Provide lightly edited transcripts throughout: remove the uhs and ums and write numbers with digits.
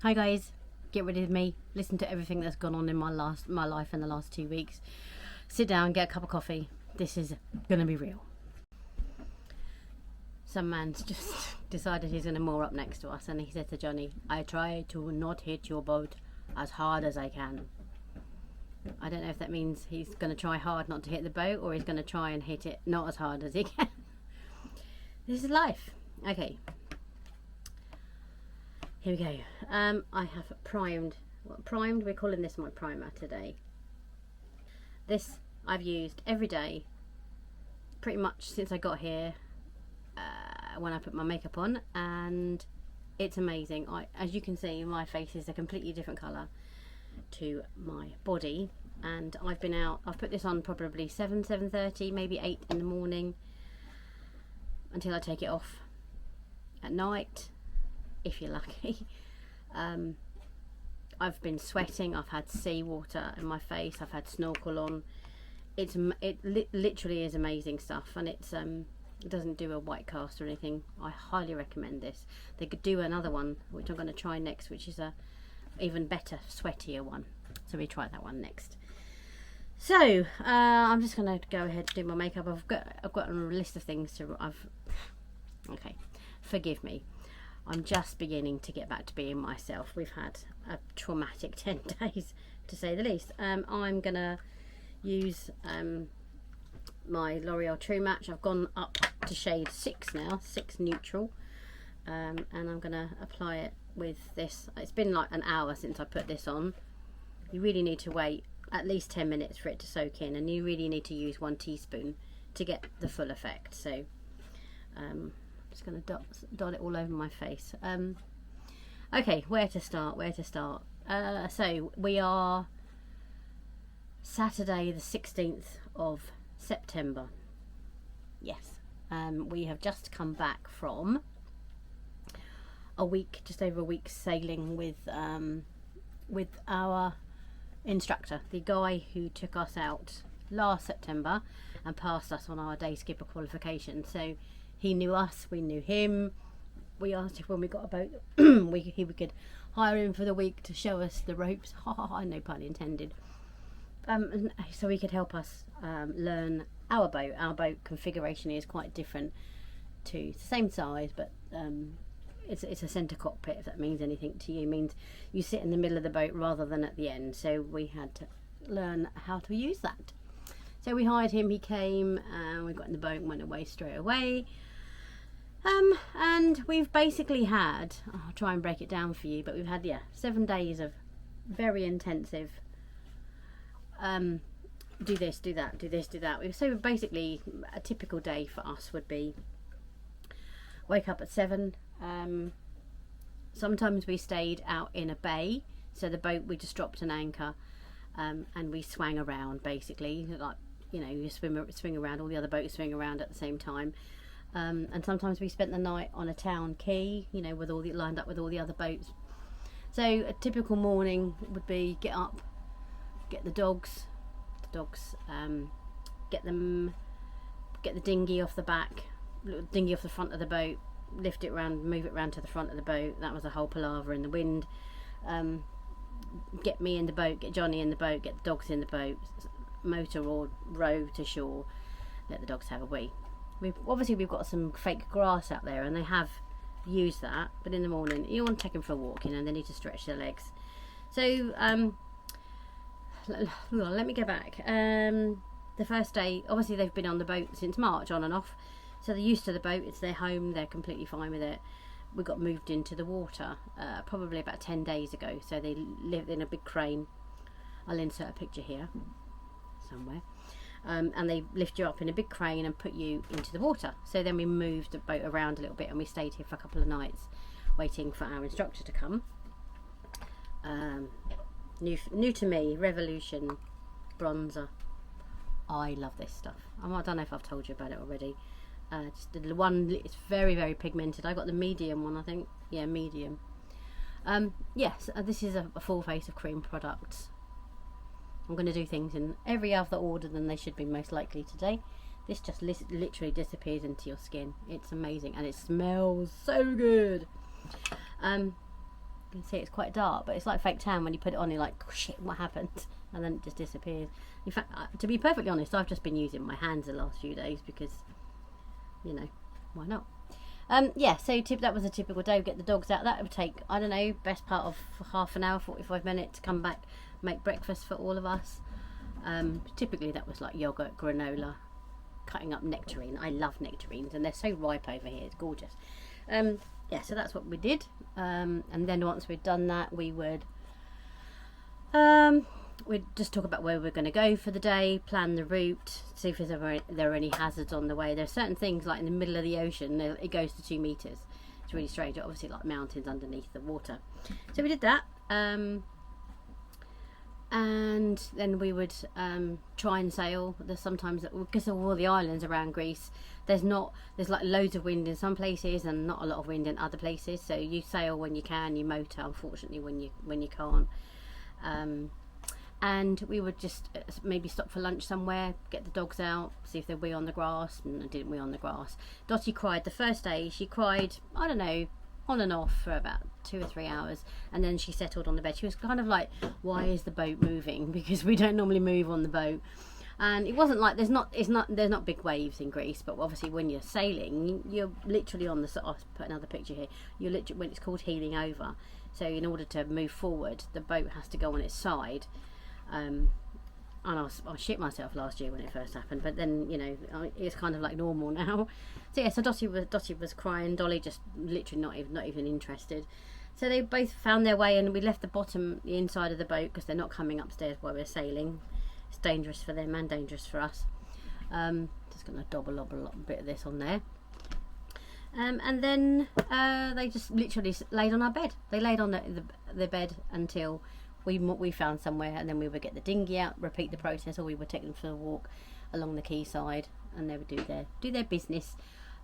Hi guys, get rid of me. Listen to everything that's gone on in my life in the last 2 weeks. Sit down, get a cup of coffee. This is gonna be real. Some man's just decided he's gonna moor up next to us, and he said to Johnny, "I try to not hit your boat as hard as I can." I don't know if that means he's gonna try hard not to hit the boat, or he's gonna try and hit it not as hard as he can. This is life. Okay. Here we go. I have primed. We're calling this my primer today. This I've used every day, pretty much since I got here. When I put my makeup on, and it's amazing. As you can see, my face is a completely different colour to my body, and I've put this on probably 7:30, maybe 8 in the morning, until I take it off at night, if you're lucky. I've been sweating, I've had seawater in my face, I've had snorkel on. It literally is amazing stuff, and it doesn't do a white cast or anything. I highly recommend this. They could do another one, which I'm going to try next, which is a even better, sweatier one. So we try that one next. So I'm just going to go ahead and do my makeup. I've got a list of things to. Okay, forgive me. I'm just beginning to get back to being myself. We've had a traumatic 10 days, to say the least. I'm gonna use my L'Oreal True Match. I've gone up to shade 6 now, 6 neutral, and I'm gonna apply it with this. It's been like an hour since I put this on. You really need to wait at least 10 minutes for it to soak in, and you really need to use 1 teaspoon to get the full effect. So I'm just going to dot it all over my face. Okay, where to start? So we are Saturday the 16th of September. Yes. We have just come back from just over a week sailing with our instructor, the guy who took us out last September and passed us on our day skipper qualification. So he knew us, we knew him. We asked if when we got a boat we could hire him for the week to show us the ropes. No pun intended. So he could help us learn our boat. Our boat configuration is quite different to the same size, but it's a centre cockpit, if that means anything to you. It means you sit in the middle of the boat rather than at the end. So we had to learn how to use that. So we hired him, he came, and we got in the boat and went away straight away. And we've basically had, I'll try and break it down for you, but we've had 7 days of very intensive do this, do that, do this, do that. So basically a typical day for us would be wake up at 7. Sometimes we stayed out in a bay, so the boat, we just dropped an anchor, and we swang around basically, like, you know, you swing around, all the other boats swing around at the same time. And sometimes we spent the night on a town quay, you know, with lined up with all the other boats. So a typical morning would be get up, get the dogs, get the dinghy off the back, dinghy off the front of the boat, lift it around, move it around to the front of the boat. That was a whole palaver in the wind. Get me in the boat, get Johnny in the boat, get the dogs in the boat, motor or row to shore, let the dogs have a wee. We've got some fake grass out there, and they have used that, but in the morning you want to take them for a walk, you know, they need to stretch their legs. So let me go back. The first day, obviously they've been on the boat since March, on and off, so they're used to the boat, it's their home, they're completely fine with it. We got moved into the water probably about 10 days ago, so they lived in a big crane. I'll insert a picture here somewhere. And they lift you up in a big crane and put you into the water. So then we moved the boat around a little bit, and we stayed here for a couple of nights waiting for our instructor to come. New to me, Revolution bronzer. I love this stuff. I don't know if I've told you about it already. Just the one, it's very, very pigmented. I got the medium one, I think. Yeah, medium. Yes, this is a full face of cream products. I'm going to do things in every other order than they should be most likely today. This just literally disappears into your skin. It's amazing, and it smells so good. You can see it's quite dark, but it's like fake tan. When you put it on, you're like, oh, shit, what happened? And then it just disappears. In fact, to be perfectly honest, I've just been using my hands the last few days because, you know, why not? Yeah, so that was a typical day. We get the dogs out. That would take, I don't know, best part of half an hour, 45 minutes to come back, make breakfast for all of us. Typically that was like yogurt, granola, cutting up nectarine. I love nectarines and they're so ripe over here. It's gorgeous. Yeah, so that's what we did. And then once we'd done that, we'd just talk about where we're going to go for the day, plan the route, see if there are any hazards on the way. There's certain things like in the middle of the ocean, it goes to 2 meters. It's really strange. Obviously, like mountains underneath the water. So we did that. And then we would try and sail. There's sometimes, because of all the islands around Greece, there's like loads of wind in some places and not a lot of wind in other places. So you sail when you can, you motor unfortunately when you can't. And we would just maybe stop for lunch somewhere, get the dogs out, see if they'd wee on the grass, and they didn't wee on the grass. Dottie cried the first day. She cried, I don't know, on and off for about 2 or 3 hours, and then she settled on the bed. She was kind of like, why is the boat moving? Because we don't normally move on the boat. And it wasn't like there's not big waves in Greece, but obviously when you're sailing, you're literally on the. I'll put another picture here. You're literally, when it's called heeling over. So in order to move forward, the boat has to go on its side. And I shit myself last year when it first happened, but then, you know, it's kind of like normal now. So yeah, so Dottie was crying, Dolly just literally not even interested. So they both found their way, and we left the inside of the boat because they're not coming upstairs while we're sailing. It's dangerous for them and dangerous for us. Just going to double a bit of this on there. And then they just literally laid on our bed. They laid on the bed until we found somewhere, and then we would get the dinghy out, repeat the process, or we would take them for a walk along the quayside, and they would do their business.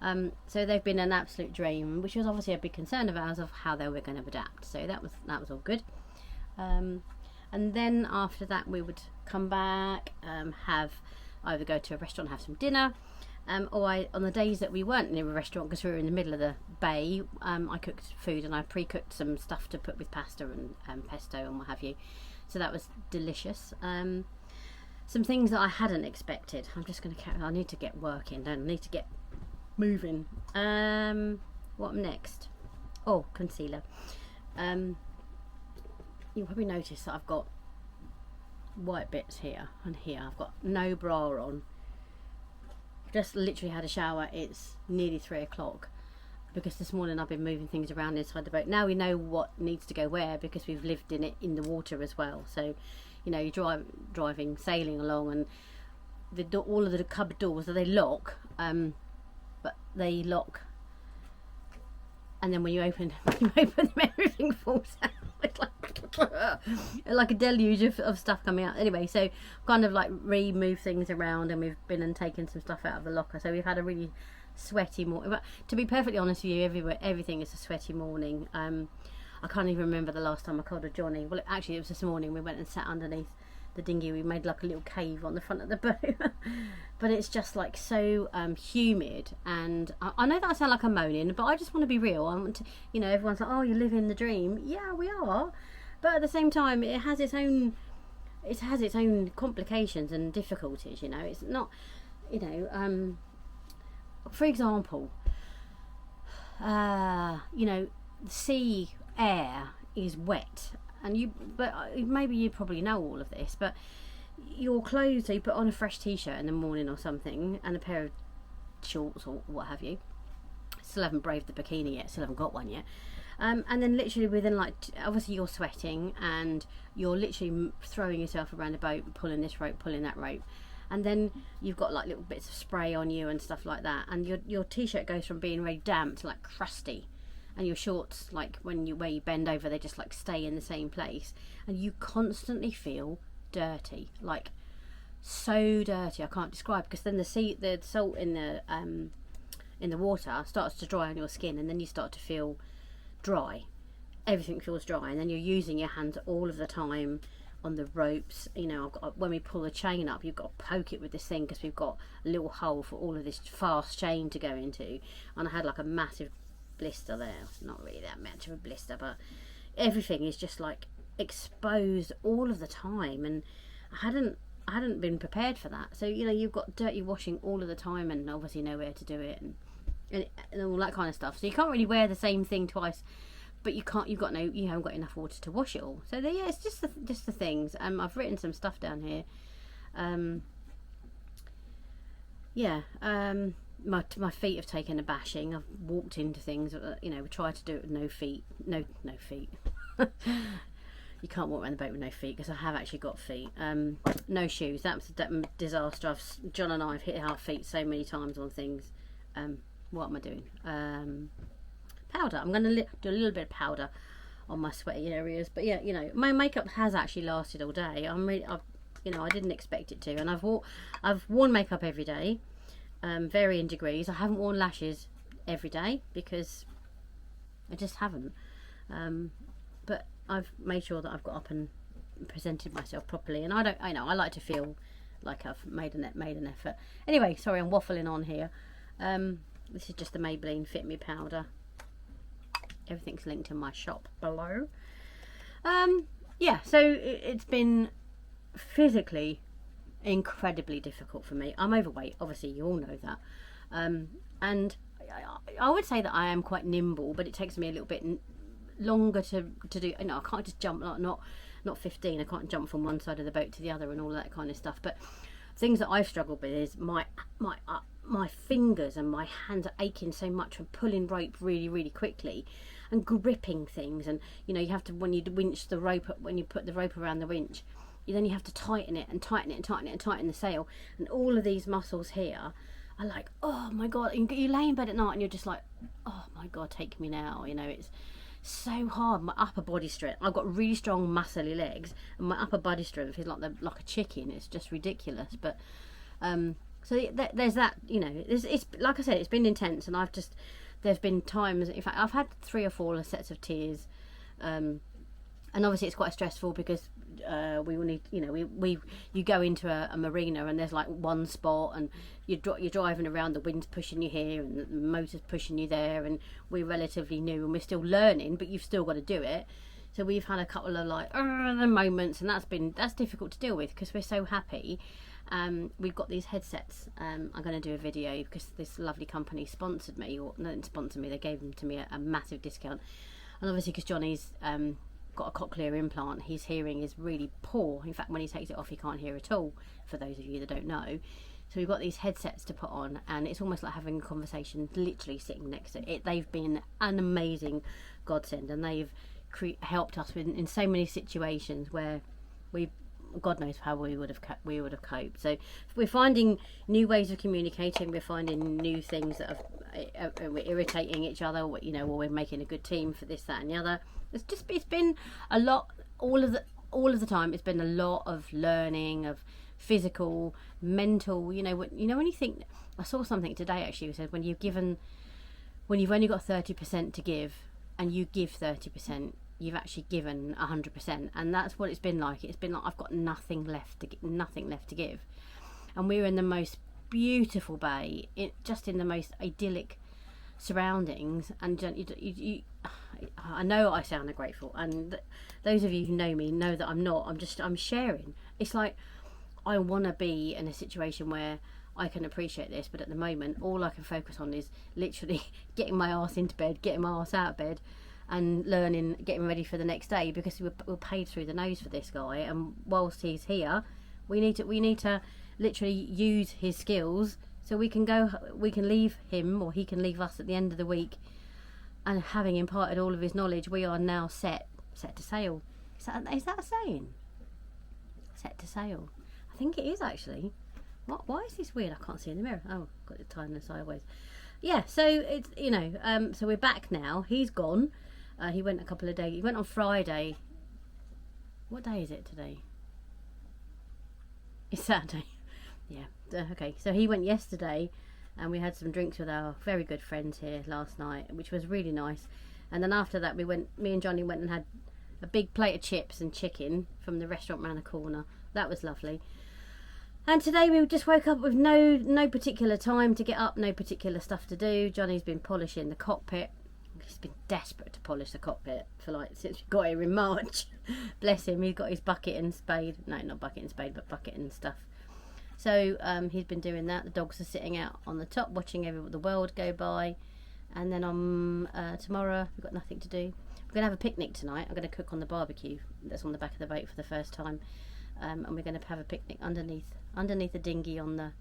So they've been an absolute dream, which was obviously a big concern of ours of how they were going to adapt. So that was all good. And then after that, we would come back, either go to a restaurant, have some dinner, or on the days that we weren't near a restaurant because we were in the middle of the bay, I cooked food, and I pre-cooked some stuff to put with pasta and pesto and what have you. So that was delicious. Some things that I hadn't expected. I'm just going to carry. I need to get working. Don't I need to get moving. What next? Oh, concealer. You'll probably notice that I've got white bits here and here. I've got no bra on. Just literally had a shower. It's nearly 3 o'clock because this morning I've been moving things around inside the boat. Now we know what needs to go where because we've lived in it in the water as well. So, you know, you're driving, sailing along, and all of the cupboard doors, they lock, but they lock, and then when you open them, everything falls out. It's like a deluge of stuff coming out. Anyway, so kind of like remove things around, and we've been and taken some stuff out of the locker. So we've had a really sweaty morning. But to be perfectly honest with you, everything is a sweaty morning. I can't even remember the last time I called her Johnny. Well, actually, it was this morning. We went and sat underneath the dinghy. We made like a little cave on the front of the boat. But it's just like so humid, and I know that I sound like I'm moaning, but I just want to be real. I want to, you know, everyone's like, oh, you're living the dream. Yeah, we are, but at the same time, it has its own complications and difficulties. You know, it's not, you know, for example, you know, the sea air is wet, and maybe you probably know all of this, but your clothes, so you put on a fresh t-shirt in the morning or something and a pair of shorts or what have you. Still haven't braved the bikini yet, still haven't got one yet. And then literally within obviously you're sweating and you're literally throwing yourself around the boat, pulling this rope, pulling that rope, and then you've got like little bits of spray on you and stuff like that, and your t-shirt goes from being very damp to like crusty, and your shorts, like where you bend over, they just like stay in the same place, and you constantly feel dirty, like so dirty I can't describe, because then the salt in the water starts to dry on your skin, and then you start to feel dry. Everything feels dry, and then you're using your hands all of the time on the ropes. You know, when we pull the chain up, you've got to poke it with this thing because we've got a little hole for all of this fast chain to go into, and I had like a massive blister there. It's not really that much of a blister, but everything is just like exposed all of the time, and I hadn't been prepared for that. So you know, you've got dirty washing all of the time, and obviously nowhere to do it, and all that kind of stuff. So you can't really wear the same thing twice, but you haven't got enough water to wash it all. So yeah, it's just the things. I've written some stuff down here. My feet have taken a bashing. I've walked into things, you know, we tried to do it with no feet. No feet. You can't walk around the boat with no feet, because I have actually got feet. No shoes. That was a disaster. John and I have hit our feet so many times on things. What am I doing? Powder. I'm going to do a little bit of powder on my sweaty areas. But yeah, you know, my makeup has actually lasted all day. You know, I didn't expect it to, and I've worn makeup every day. Varying degrees. I haven't worn lashes every day because I just haven't. But I've made sure that I've got up and presented myself properly, and I know I like to feel like I've made an effort. Anyway, sorry, I'm waffling on here. This is just the Maybelline Fit Me powder. Everything's linked in my shop below. Yeah, so it's been physically incredibly difficult for me. I'm overweight, obviously, you all know that, and I would say that I am quite nimble, but it takes me a little bit longer to do. You know, I can't just jump like not 15. I can't jump from one side of the boat to the other and all that kind of stuff. But things that I've struggled with is my fingers and my hands are aching so much from pulling rope really quickly and gripping things. And you know, you have to, when you winch the rope, when you put the rope around the winch, then you have to tighten it and tighten it and tighten it and tighten the sail, and all of these muscles here are like, oh my god. You lay in bed at night and you're just like, oh my god, take me now. You know, it's so hard. My upper body strength, I've got really strong muscly legs, and my upper body strength is like a chicken. It's just ridiculous. But so there's that, you know, it's like I said, it's been intense, and there's been times, in fact I've had 3 or 4 sets of tears, and obviously it's quite stressful because we will need, you know, you go into a marina and there's like one spot, and you're driving around, the wind's pushing you here and the motor's pushing you there, and we're relatively new and we're still learning, but you've still got to do it. So we've had a couple of like moments, and that's difficult to deal with because we're so happy. We've got these headsets. I'm going to do a video because this lovely company sponsored me, or not sponsored me, they gave them to me at a massive discount. And obviously because Johnny's got a cochlear implant, his hearing is really poor. In fact, when he takes it off, he can't hear at all, for those of you that don't know. So we've got these headsets to put on, and it's almost like having a conversation literally sitting next to it. They've been an amazing godsend, and they've helped us in so many situations where God knows how we would have coped. So we're finding new ways of communicating. We're finding new things that we're irritating each other. You know, or we're making a good team for this, that, and the other. It's been a lot. All of the time, it's been a lot of learning, of physical, mental. You know when you think. I saw something today actually. It said when you've only got 30% to give, and you give 30%. You've actually given 100%, and that's what it's been like. It's been like I've got nothing left to give, and we're in the most beautiful bay, just in the most idyllic surroundings. And I know I sound ungrateful, and those of you who know me know that I'm not. I'm sharing. It's like I want to be in a situation where I can appreciate this, but at the moment, all I can focus on is literally getting my ass into bed, getting my ass out of bed, and learning, getting ready for the next day, because we're paid through the nose for this guy, and whilst he's here, we need to literally use his skills so we can leave him, or he can leave us at the end of the week, and having imparted all of his knowledge, we are now set to sail. Is that a saying? Set to sail. I think it is actually. Why is this weird? I can't see in the mirror. Oh, got it tied in sideways. Yeah, so it's, you know, so we're back now. He's gone. He went a couple of days. He went on Friday. What day is it today? It's Saturday. Yeah. Okay. So he went yesterday, and we had some drinks with our very good friends here last night, which was really nice. And then after that, me and Johnny went and had a big plate of chips and chicken from the restaurant round the corner. That was lovely. And today we just woke up with no particular time to get up, no particular stuff to do. Johnny's been polishing the cockpit. He's been desperate to polish the cockpit for like since we got here in March. Bless him, he's got his bucket and spade. No, not bucket and spade, but bucket and stuff. So he's been doing that. The dogs are sitting out on the top watching the world go by. And then on tomorrow we've got nothing to do. We're going to have a picnic tonight. I'm going to cook on the barbecue that's on the back of the boat for the first time. And we're going to have a picnic underneath the dinghy on the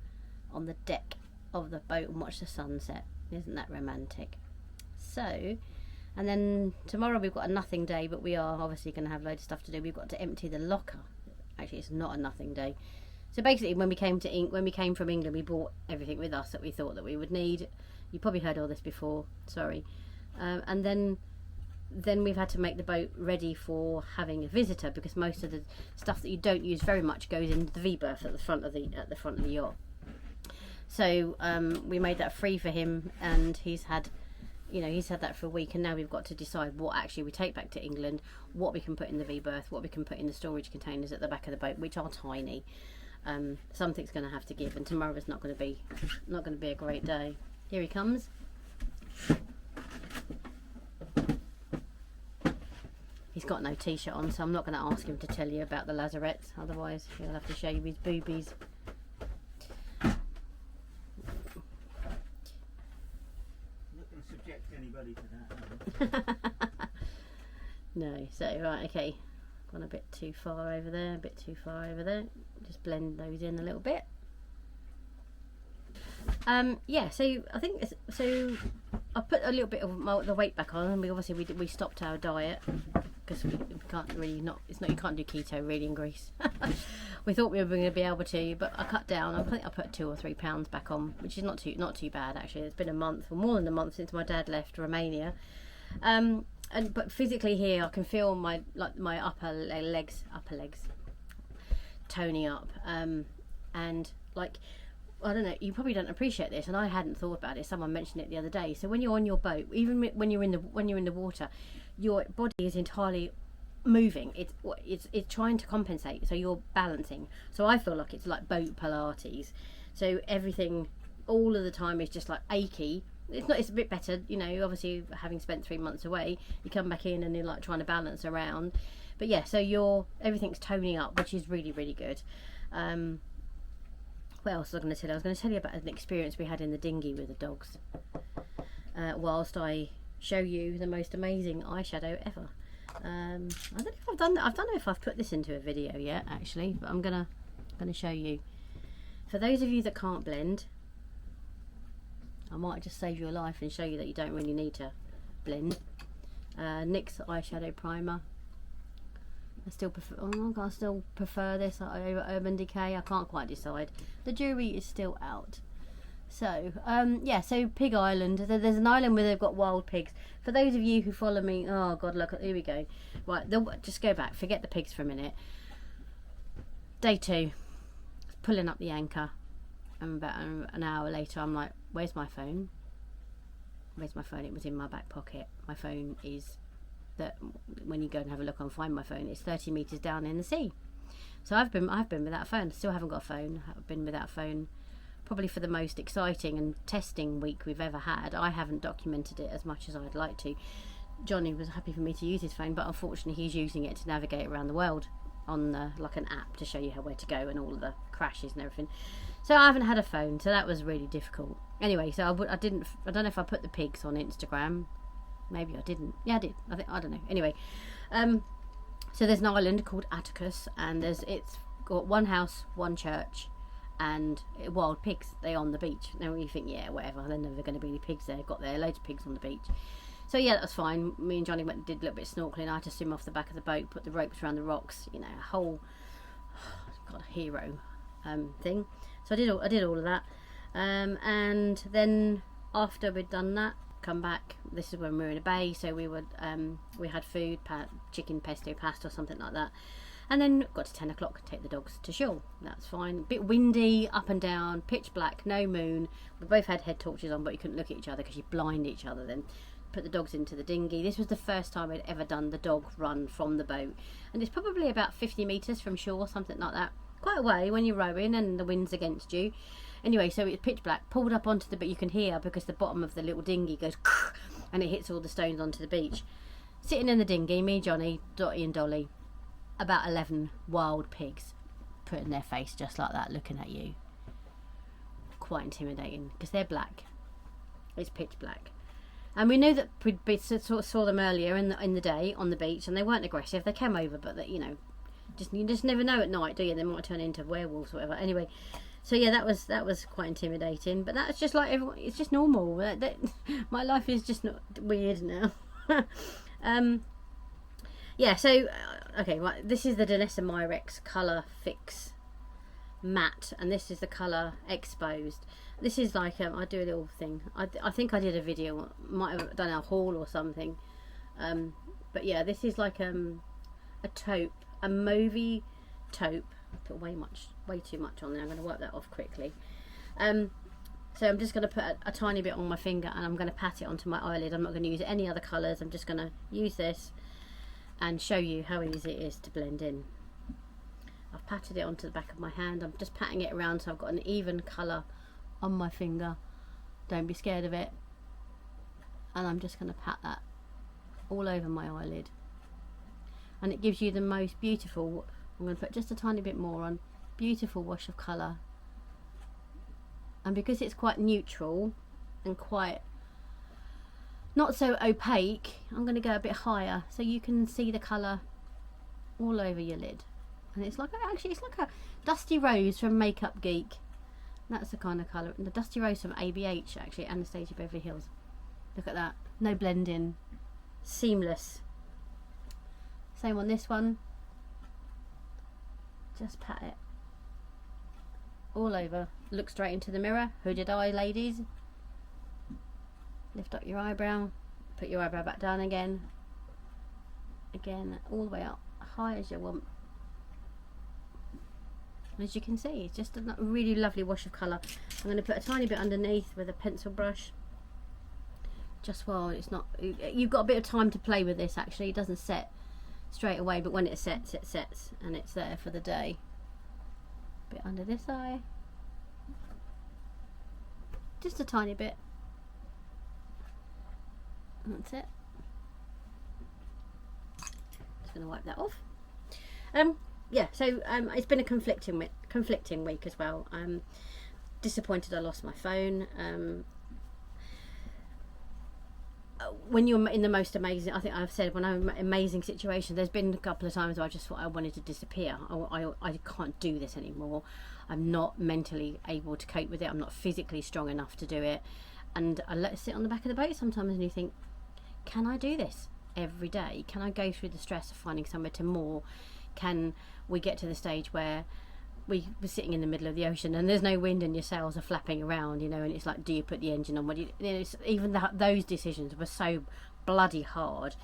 deck of the boat and watch the sunset. Isn't that romantic? So, and then tomorrow we've got a nothing day, but we are obviously going to have loads of stuff to do. We've got to empty the locker. Actually, it's not a nothing day. So basically, when we came from England, we brought everything with us that we thought that we would need. You probably heard all this before. Sorry. And then we've had to make the boat ready for having a visitor, because most of the stuff that you don't use very much goes into the V-berth at the front of the yacht. So we made that free for him, and he's had that for a week, and now we've got to decide what actually we take back to England, what we can put in the V-berth, what we can put in the storage containers at the back of the boat, which are tiny. Something's going to have to give, and tomorrow is not going to be a great day. Here he comes. He's got no t-shirt on, so I'm not going to ask him to tell you about the lazarettes, otherwise he'll have to show you his boobies. Anybody to that. No, so right, okay, gone a bit too far over there, just blend those in a little bit. Yeah, so I think I put a little bit of the weight back on, and we stopped our diet because we can't really you can't do keto really in Greece. We thought we were going to be able to, but I cut down. I think I put 2 or 3 pounds back on, which is not too bad actually. It's been a month or more than a month since my dad left Romania, but physically here I can feel my upper legs toning up, and like, I don't know, you probably don't appreciate this, and I hadn't thought about it. Someone mentioned it the other day. So when you're on your boat, even when you're in the water, your body is entirely moving. It's trying to compensate, so you're balancing. So I feel like it's like boat Pilates. So everything all of the time is just like achy. It's a bit better, obviously having spent 3 months away, you come back in and you're like trying to balance around. But yeah, so everything's toning up, which is really, really good. What else was I going to tell you? I was going to tell you about an experience we had in the dinghy with the dogs, whilst I show you the most amazing eyeshadow ever. I don't know if I've done that. I don't know if I've put this into a video yet, actually, but I'm gonna show you. For those of you that can't blend, I might just save your life and show you that you don't really need to blend. NYX eyeshadow primer. I still prefer this over Urban Decay. I can't quite decide. The jury is still out. So yeah, so Pig Island. There's an island where they've got wild pigs. For those of you who follow me, oh god, look, here we go. Right, just go back. Forget the pigs for a minute. Day 2, pulling up the anchor, and about an hour later, I'm like, "Where's my phone? Where's my phone?" It was in my back pocket. My phone is that when you go and have a look on Find My Phone, it's 30 meters down in the sea. So I've been without a phone. Still haven't got a phone. I've been without a phone probably for the most exciting and testing week we've ever had. I haven't documented it as much as I'd like to. Johnny was happy for me to use his phone, but unfortunately he's using it to navigate around the world on like an app to show you where to go and all of the crashes and everything. So I haven't had a phone, so that was really difficult. Anyway, so I don't know if I put the pigs on Instagram. Maybe I didn't. Yeah, I did. I don't know. Anyway, so there's an island called Atticus, and it's got one house, one church, and wild pigs. They're on the beach. Now you think, yeah, whatever. There's never going to be any pigs there. Got there, loads of pigs on the beach. So yeah, that was fine. Me and Johnny went and did a little bit of snorkeling. I had to swim off the back of the boat, put the ropes around the rocks. A whole hero thing. So I did all of that, and then after we'd done that, come back. This is when we were in a bay, so we had food, chicken pesto pasta or something like that, and then got to 10 o'clock, take the dogs to shore. That's fine. A bit windy, up and down, pitch black, no moon. We both had head torches on, but you couldn't look at each other because you blind each other then. Put the dogs into the dinghy. This was the first time I'd ever done the dog run from the boat, and it's probably about 50 meters from shore, something like that. Quite a way when you're rowing and the wind's against you. Anyway, so it's pitch black, pulled up onto the, but you can hear because the bottom of the little dinghy goes and it hits all the stones onto the beach. Sitting in the dinghy, me, Johnny, Dotty and Dolly, about 11 wild pigs putting their face just like that, looking at you. Quite intimidating, because they're black. It's pitch black. And we knew that we sort of saw them earlier in the day on the beach, and they weren't aggressive. They came over, but they, you know, you just never know at night, do you? They might turn into werewolves or whatever. Anyway, so yeah, that was quite intimidating. But that's just like everyone. It's just normal. My life is just not weird now. Yeah. So okay, right. This is the Danessa Myrex Colour Fix Matte, and this is the colour Exposed. This is like I do a little thing. I think I did a video. Might have done a haul or something. But yeah, this is like a taupe. A mauvey taupe. I put way too much on there. I'm going to wipe that off quickly. So I'm just going to put a tiny bit on my finger, and I'm going to pat it onto my eyelid. I'm not going to use any other colours. I'm just going to use this and show you how easy it is to blend in. I've patted it onto the back of my hand. I'm just patting it around so I've got an even colour on my finger. Don't be scared of it. And I'm just going to pat that all over my eyelid. And it gives you the most beautiful, I'm going to put just a tiny bit more on, beautiful wash of colour. And because it's quite neutral and quite not so opaque, I'm going to go a bit higher so you can see the colour all over your lid. And it's like, actually it's like a Dusty Rose from Makeup Geek. That's the kind of colour. And the Dusty Rose from ABH, actually, Anastasia Beverly Hills. Look at that. No blending. Seamless. Same on this one. Just pat it all over. Look straight into the mirror. Hooded eye, ladies. Lift up your eyebrow. Put your eyebrow back down again. Again, all the way up. High as you want. As you can see, it's just a really lovely wash of colour. I'm going to put a tiny bit underneath with a pencil brush. Just while it's not... You've got a bit of time to play with this, actually. It doesn't set straight away, but when it sets, and it's there for the day. Bit under this eye. Just a tiny bit. That's it. Just going to wipe that off. Yeah, so it's been a conflicting week as well. I'm disappointed I lost my phone. When you're in the most amazing, I think I've said, when I'm in amazing situation, there's been a couple of times where I just thought I wanted to disappear. I can't do this anymore. I'm not mentally able to cope with it. I'm not physically strong enough to do it. And I let it sit on the back of the boat sometimes, and you think, can I do this every day? Can I go through the stress of finding somewhere to moor? Can we get to the stage where we're sitting in the middle of the ocean and there's no wind and your sails are flapping around, you know, and it's like, do you put the engine on? Even those decisions were so bloody hard,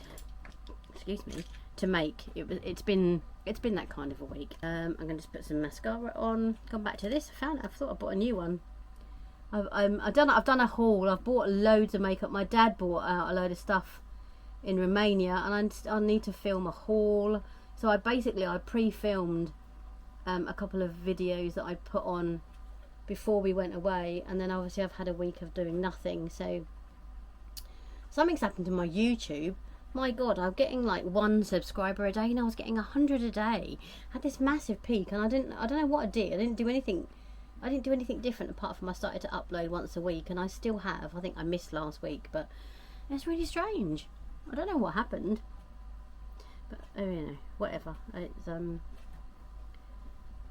excuse me, to make. It's been that kind of a week. I'm going to just put some mascara on. Gone back to this. I thought I bought a new one. I've done a haul. I've bought loads of makeup. My dad bought out a load of stuff in Romania, and I need to film a haul. So I pre-filmed a couple of videos that I put on before we went away, and then obviously I've had a week of doing nothing. So something's happened to my YouTube. My God, I'm getting like 1 subscriber a day, and I was getting 100 a day. I had this massive peak, and I don't know what I did. I didn't do anything different apart from I started to upload once a week, and I still have. I think I missed last week, but it's really strange. I don't know what happened. But you know, whatever. It's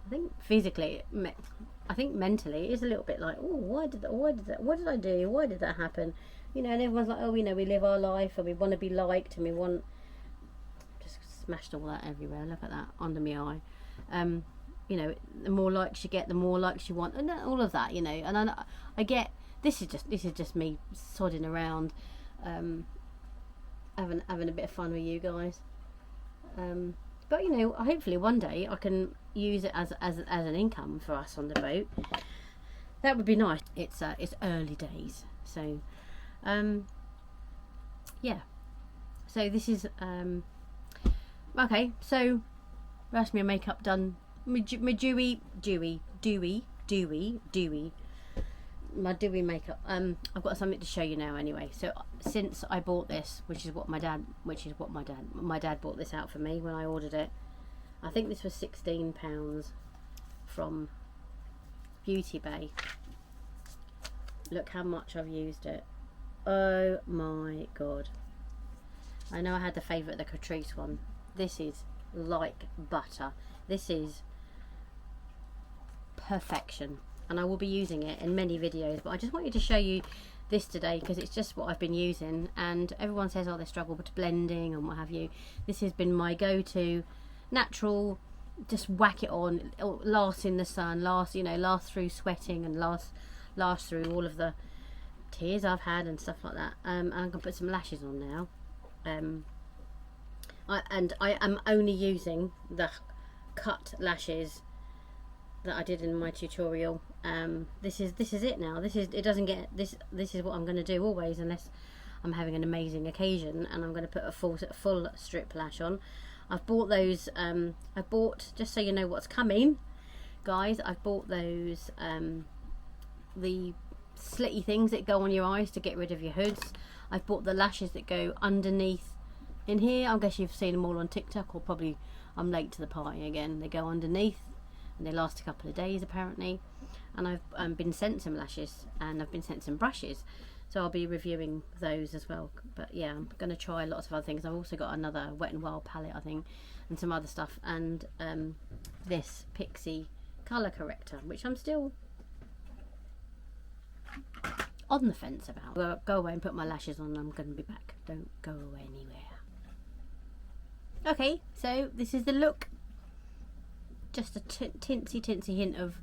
I think physically, I think mentally, it's a little bit like, oh, what did I do? Why did that happen? You know, and everyone's like, oh, you know, we live our life and we want to be liked and we want. Just smashed all that everywhere. Look at that under my eye. You know, the more likes you get, the more likes you want, and all of that. You know, and I get this is just me sodding around, having a bit of fun with you guys. But you know, hopefully one day I can use it as an income for us on the boat. That would be nice. It's early days, so yeah. So this is okay. So that's my makeup done. My dewy my dewy makeup. I've got something to show you now anyway. So since I bought this, my dad bought this out for me when I ordered it. I think this was £16 from Beauty Bay. Look how much I've used it. Oh my god. I know I had the favourite, the Catrice one. This is like butter. This is perfection, and I will be using it in many videos, but I just wanted to show you this today because it's just what I've been using, and everyone says, oh, they struggle with blending and what have you. This has been my go-to natural, just whack it on, last in the sun, last through sweating, and last through all of the tears I've had and stuff like that. And I'm gonna put some lashes on now. I am only using the cut lashes that I did in my tutorial. This is it now. This is what I'm going to do always, unless I'm having an amazing occasion and I'm going to put a full strip lash on. I've bought those. I bought, just so you know what's coming, guys. I've bought those the slitty things that go on your eyes to get rid of your hoods. I've bought the lashes that go underneath in here. I guess you've seen them all on TikTok, or probably I'm late to the party again. They go underneath and they last a couple of days apparently. And I've been sent some lashes, and I've been sent some brushes, so I'll be reviewing those as well. But yeah, I'm going to try lots of other things. I've also got another Wet n Wild palette, I think, and some other stuff, and this Pixie colour corrector, which I'm still on the fence about. I'll go away and put my lashes on. I'm going to be back. Don't go away anywhere. Okay, so this is the look. Just a tinsy hint of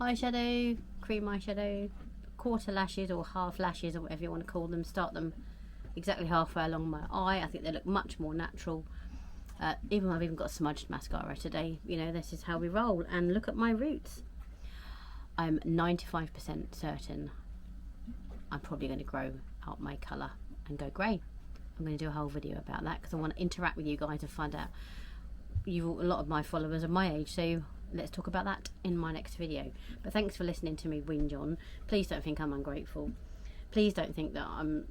eyeshadow, cream eyeshadow, quarter lashes or half lashes, or whatever you want to call them. Start them exactly halfway along my eye. I think they look much more natural. I've even got smudged mascara today. You know, this is how we roll. And look at my roots. I'm 95% certain I'm probably going to grow out my colour and go grey. I'm going to do a whole video about that because I want to interact with you guys and find out. A lot of my followers are my age, so let's talk about that in my next video. But thanks for listening to me whinge on. Please don't think I'm ungrateful. Please don't think that I'm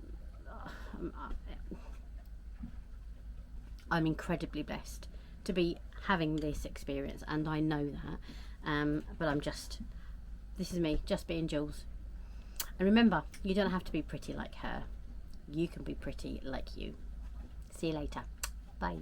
incredibly blessed to be having this experience, and I know that. But this is me, just being Jules. And remember, you don't have to be pretty like her. You can be pretty like you. See you later. Bye.